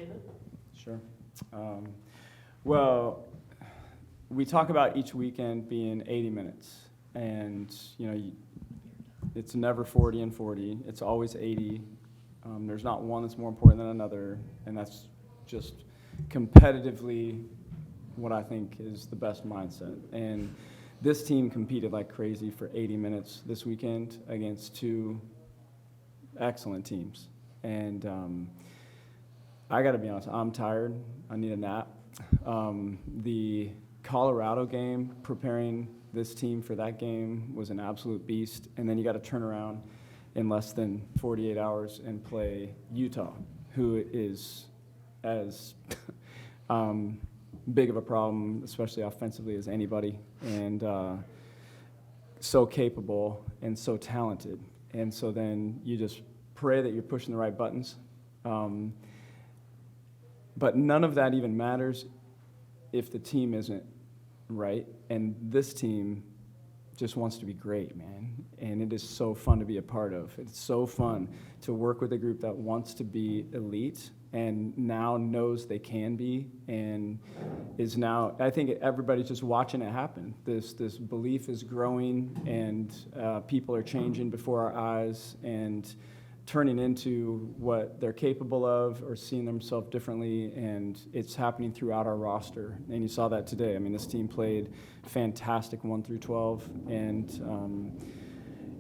David? Sure. Well, we talk about each weekend being 80 minutes, and it's never 40 and 40. It's always 80. There's not one that's more important than another, and that's just competitively what I think is the best mindset. And this team competed like crazy for 80 minutes this weekend against two excellent teams. And I got to be honest, I'm tired. I need a nap. The Colorado game, preparing this team for that game was an absolute beast. And then you got to turn around in less than 48 hours and play Utah, who is as big of a problem, especially offensively, as anybody, and so capable and so talented. And so then you just pray that you're pushing the right buttons. But none of that even matters if the team isn't right. And this team just wants to be great, man. And it is so fun to be a part of. It's so fun to work with a group that wants to be elite and now knows they can be, and is now, I think everybody's just watching it happen. This belief is growing, and people are changing before our eyes and turning into what they're capable of or seeing themselves differently, and it's happening throughout our roster. And you saw that today. I mean, this team played fantastic 1 through 12, and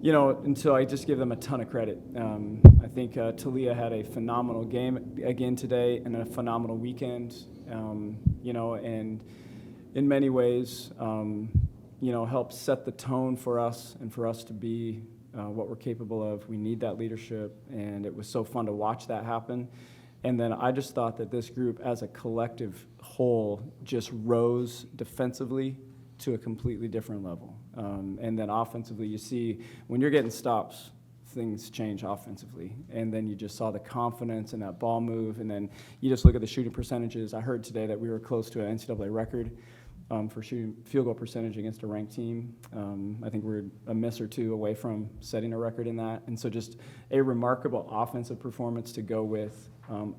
and so I just give them a ton of credit. I think Talia had a phenomenal game again today and a phenomenal weekend, and in many ways, helped set the tone for us and for us to be what we're capable of. We need that leadership, and it was so fun to watch that happen. And then I just thought that this group as a collective whole just rose defensively to a completely different level. And then offensively, you see when you're getting stops, things change offensively. And then you just saw the confidence in that ball move, and then you just look at the shooting percentages. I heard today that we were close to an NCAA record for shooting field goal percentage against a ranked team. I think we're a miss or two away from setting a record in that. And so just a remarkable offensive performance to go with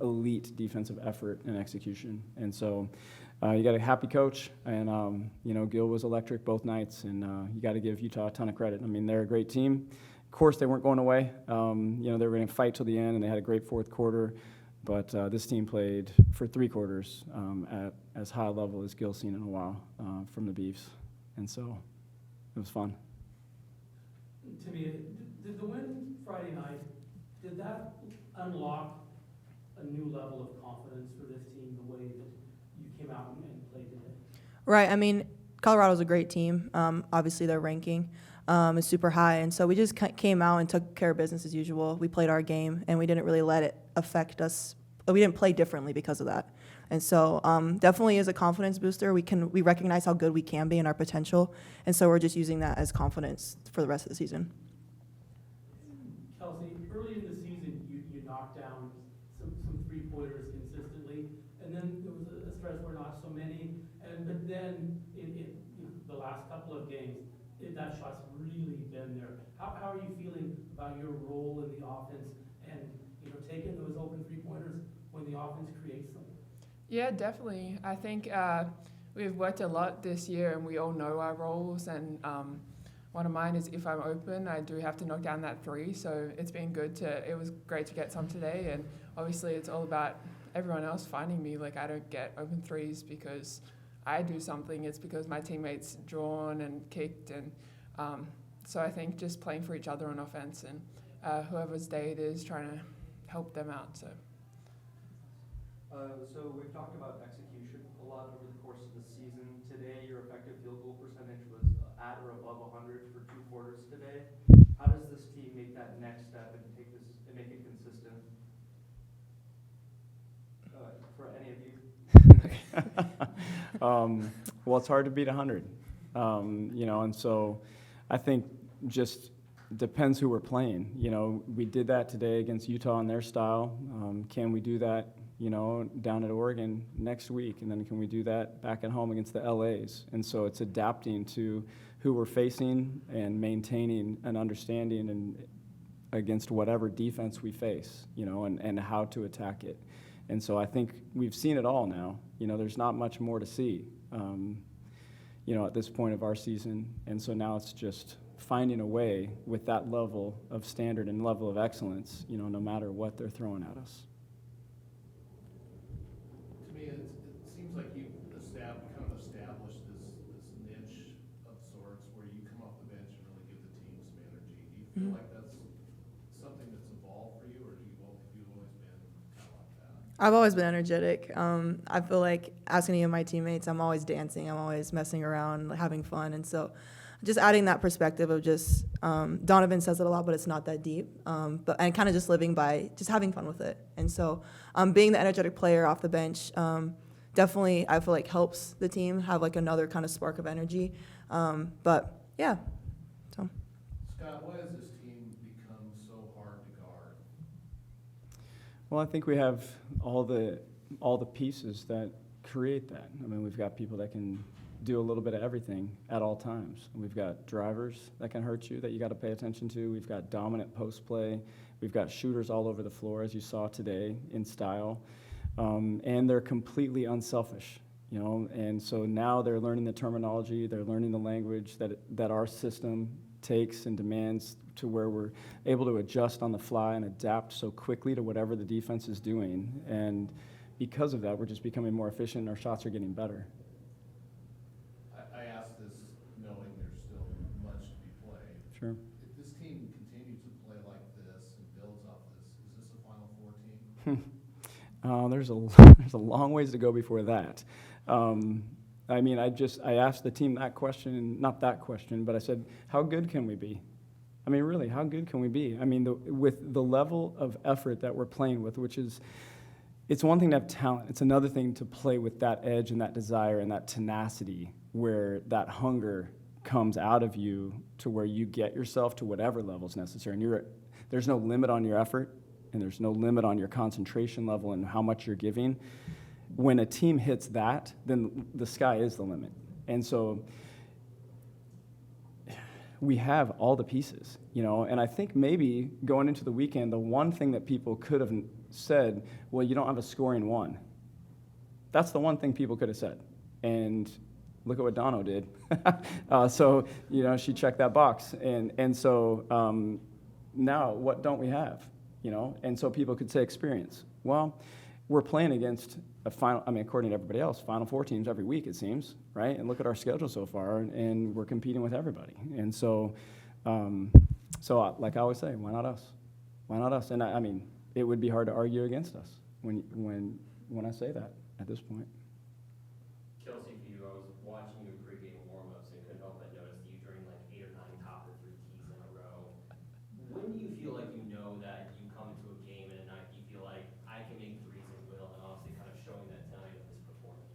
elite defensive effort and execution. And so you got a happy coach, and Gil was electric both nights, and you got to give Utah a ton of credit. I mean, they're a great team. Of course, they weren't going away. They were going to fight till the end, and they had a great fourth quarter. But this team played for 3 quarters at as high a level as Gil's seen in a while from the Beefs. And so it was fun. Timmy, did the win Friday night, did that unlock a new level of confidence for this team, the way that you came out and played today? Right. I mean, Colorado's a great team. Obviously, their ranking is super high. And so we just came out and took care of business as usual. We played our game, and we didn't really let it affect us. We didn't play differently because of that. And so definitely is a confidence booster. We recognize how good we can be and our potential. And so we're just using that as confidence for the rest of the season. Kelsey, early in the season, you knocked down some three-pointers consistently, and then there was a stretch where not so many. But then in the last couple of games, that shot's really been there. How are you feeling about your role in the offense and taking those open three-pointers when the offense creates them? Yeah, definitely. I think we've worked a lot this year, and we all know our roles. And one of mine is if I'm open, I do have to knock down that three. So it's been good it was great to get some today. And obviously it's all about everyone else finding me. Like, I don't get open threes because I do something. It's because my teammates drawn and kicked. And so I think just playing for each other on offense, and whoever's day it is, trying to help them out. So we've talked about execution a lot over the course of the season. Today, your effective field goal percentage was at or above 100 for 2 quarters today. How does this team make that next step and make it consistent? For any of you? Well, it's hard to beat 100, and so I think just depends who we're playing. We did that today against Utah in their style. Can we do that, down at Oregon next week? And then can we do that back at home against the LAs? And so it's adapting to who we're facing and maintaining an understanding and against whatever defense we face, and how to attack it. And so I think we've seen it all now. There's not much more to see, at this point of our season. And so now it's just finding a way with that level of standard and level of excellence, no matter what they're throwing at us. To me, it seems like you've established this niche of sorts where you come off the bench and really give the team some energy. Do you feel like that's something that's evolved for you, or have you always been kind of like that? I've always been energetic. I feel like asking any of my teammates, I'm always dancing, I'm always messing around, like, having fun. And so just adding that perspective of just, Donovan says it a lot, but it's not that deep. And kind of just living by just having fun with it. And so being the energetic player off the bench definitely, I feel like, helps the team have like another kind of spark of energy. But yeah, so. Scott, why has this team become so hard to guard? Well, I think we have all the pieces that create that. I mean, we've got people that can do a little bit of everything at all times. We've got drivers that can hurt you that you got to pay attention to. We've got dominant post play. We've got shooters all over the floor, as you saw today, in style. And they're completely unselfish, and so now they're learning the terminology, they're learning the language that our system takes and demands, to where we're able to adjust on the fly and adapt so quickly to whatever the defense is doing. And because of that, we're just becoming more efficient and our shots are getting better. I ask this knowing there's still much to be played. Sure. If this team continues to play like this and builds off this, is this a Final Four team? There's a long ways to go before that. I mean, I asked the team that question, not that question, but I said, how good can we be? I mean, really, how good can we be? I mean, with the level of effort that we're playing with, which is, it's one thing to have talent. It's another thing to play with that edge and that desire and that tenacity, where that hunger comes out of you to where you get yourself to whatever level is necessary. And there's no limit on your effort, and there's no limit on your concentration level and how much you're giving. When a team hits that, then the sky is the limit. And so we have all the pieces, and I think maybe going into the weekend, the one thing that people could have said, well, you don't have a scoring one. That's the one thing people could have said. And look at what Dono did. So, she checked that box. And so now what don't we have? And so people could say experience. Well, we're playing against according to everybody else, Final Four teams every week, it seems, right? And look at our schedule so far, and we're competing with everybody. And so, like I always say, why not us? Why not us? And I mean, it would be hard to argue against us when I say that at this point. Kelsey, for you, I was watching you in pregame warm-ups and couldn't help but notice that you drained like 8 or 9 top or 3 tees in a row. When do you feel like you know that you come into a game and a night you feel like I can make threes and will, and obviously kind of showing that tonight of this performance?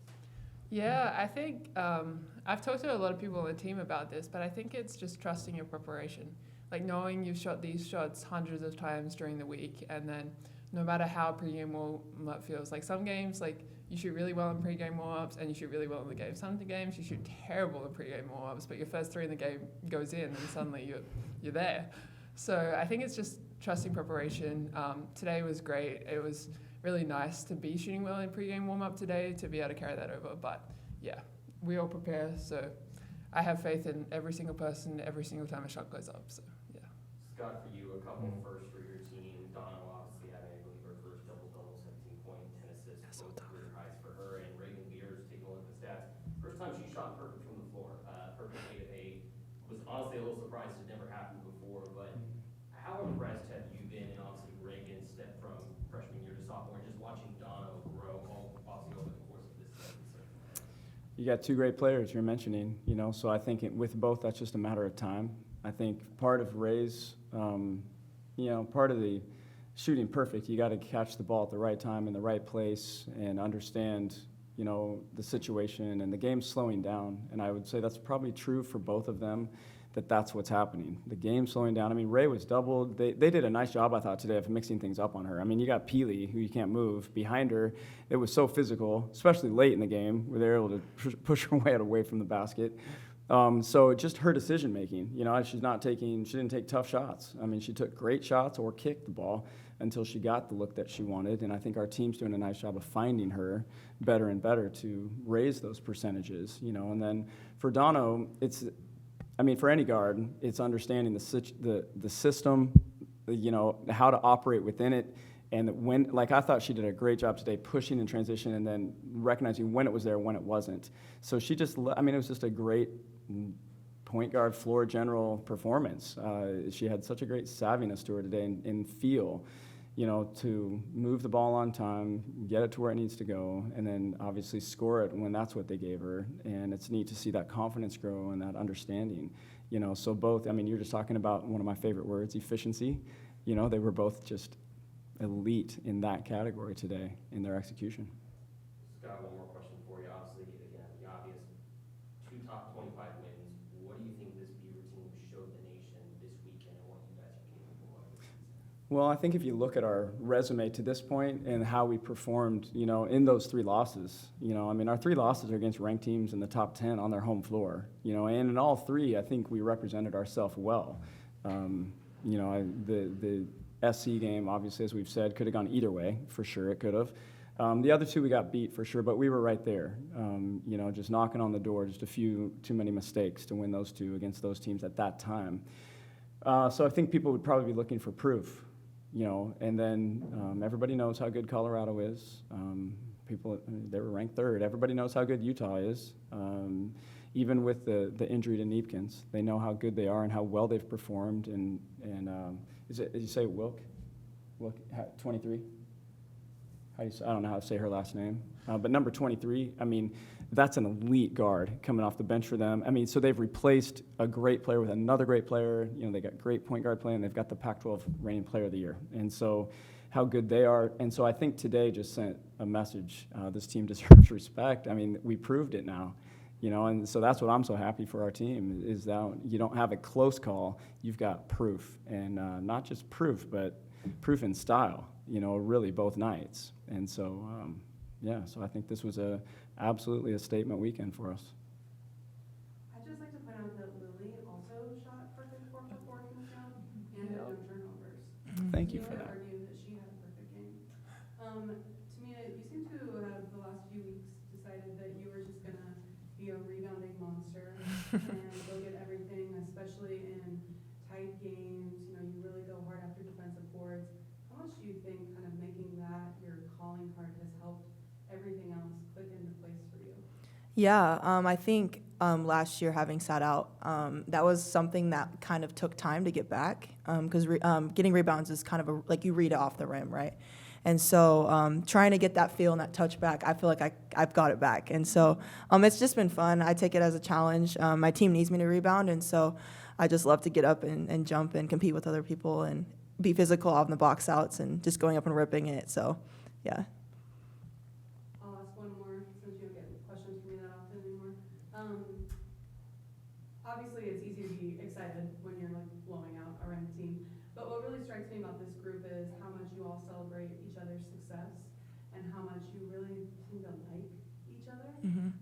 Yeah, I think I've talked to a lot of people on the team about this, but I think it's just trusting your preparation. Like knowing you've shot these shots hundreds of times during the week, and then no matter how pregame warm-up feels, like some games, like you shoot really well in pregame warm-ups and you shoot really well in the game. Some of the games you shoot terrible in pregame warm-ups, but your first 3 in the game goes in and suddenly you're there. So I think it's just trusting preparation. Today was great. It was really nice to be shooting well in pregame warm-up today, to be able to carry that over. But yeah, we all prepare, so I have faith in every single person every single time a shot goes up. So yeah. Scott, for you, a couple first for your team. Dono obviously having, I believe, her first double-double, 17 point, 10 assists, both career highs for her. And Reagan Lears, taking a look at the stats. First time she shot perfect from the floor. Perfect 8 of 8. Was honestly a little surprised it never happened before. But how impressed have you been? And obviously Reagan stepped from freshman year to sophomore. And just watching Dono grow, obviously over the course of this season. You got 2 great players you're mentioning, so I think with both, that's just a matter of time. I think part of Ray's, part of the shooting perfect, you got to catch the ball at the right time in the right place and understand, the situation, and the game's slowing down. And I would say that's probably true for both of them, that's what's happening. The game's slowing down. I mean, Ray was doubled. They did a nice job, I thought, today of mixing things up on her. I mean, you got Peely, who you can't move, behind her. It was so physical, especially late in the game, where they were able to push her way away from the basket. So just her decision making, she didn't take tough shots. I mean, she took great shots or kicked the ball. until she got the look that she wanted. And I think our team's doing a nice job of finding her better and better to raise those percentages, you know. And then for Dono, for any guard, it's understanding the system, you know, how to operate within it. And I thought she did a great job today pushing in transition and then recognizing when it was there, when it wasn't. So she just, it was just a great point guard, floor general performance. She had such a great savviness to her today and feel, you know, to move the ball on time, get it to where it needs to go, and then obviously score it when that's what they gave her. And it's neat to see that confidence grow and that understanding, you know. So both, you're just talking about one of my favorite words, efficiency. You know, they were both just elite in that category today in their execution. Scott, one more question for you. Obviously, again, the obvious 2 top 25 wins. What do you think this Beaver team showed the nation this weekend and what you guys are capable of? Well, I think if you look at our resume to this point and how we performed, you know, in those 3 losses, you know, our 3 losses are against ranked teams in the top 10 on their home floor, you know, and in all 3, I think we represented ourselves well. You know, the SC game, obviously, as we've said, could have gone either way, for sure it could have. The other 2 we got beat, for sure, but we were right there, you know, just knocking on the door, just a few too many mistakes to win those 2 against those teams at that time. So I think people would probably be looking for proof, you know, and then everybody knows how good Colorado is. They were ranked 3rd. Everybody knows how good Utah is. Even with the injury to Neepkins, they know how good they are and how well they've performed. And did you say Wilk? 23? I don't know how to say her last name. But number 23, that's an elite guard coming off the bench for them. So they've replaced a great player with another great player. You know, they got great point guard play, and they've got the Pac-12 reigning player of the year. And so how good they are. And so I think today just sent a message. This team deserves respect. We proved it now. You know, and so that's what I'm so happy for our team is that you don't have a close call. You've got proof, and not just proof, but proof in style, you know, really both nights. And so, so I think this was absolutely a statement weekend for us. I'd just like to point out that Lily also shot perfect 4 for 4 from the field and had no turnovers. Thank you So for that. argue that she had a perfect game. Tamina, you seem to have the last few weeks decided that you were just gonna be a rebounding monster and go get everything, especially in tight games. You know, you really go hard after defensive boards. How much do you think kind of making that your calling card has helped everything else click into place for you? Yeah, I think last year having sat out, that was something that kind of took time to get back because getting rebounds is kind of like you read it off the rim, right? And so trying to get that feel and that touch back, I feel like I've got it back. And so it's just been fun. I take it as a challenge. My team needs me to rebound, and so I just love to get up and jump and compete with other people and be physical on the box outs and just going up and ripping it. So, yeah. I'll ask one more since you don't get questions from me that often anymore. Obviously, it's easy to be excited when you're like blowing out a ranked team. But what really strikes me about this group is how much you all celebrate each other's success and how much you really seem to like each other. Mm-hmm.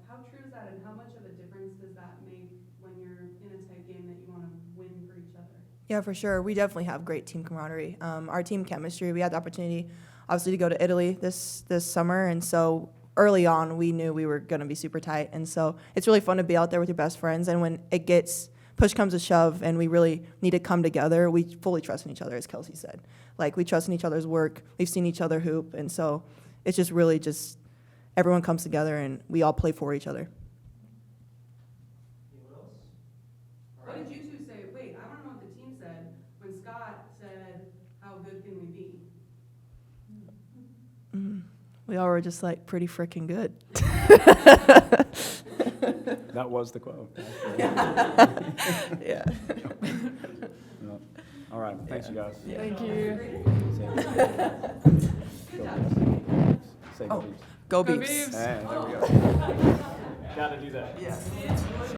How true is that, and how much of a difference does that make when you're in a tight game that you want to win for each other? Yeah, for sure. We definitely have great team camaraderie. Our team chemistry, we had the opportunity, obviously, to go to Italy this summer, and so early on, we knew we were going to be super tight. And so it's really fun to be out there with your best friends, and when it gets push comes to shove and we really need to come together, we fully trust in each other, as Kelsey said. Like, we trust in each other's work. We've seen each other hoop, and so it's just really just everyone comes together and we all play for each other. Anyone else? All What right. did you two say? Wait, I want to know what the team said when Scott said, "How good can we be?" We all were just like pretty freaking good. That was the quote. Yeah. All right, thanks, you guys. Thank you. Say Oh, Beavs. Go Go Beavs. Beavs. Hey, there we go. Got to do that. Yeah.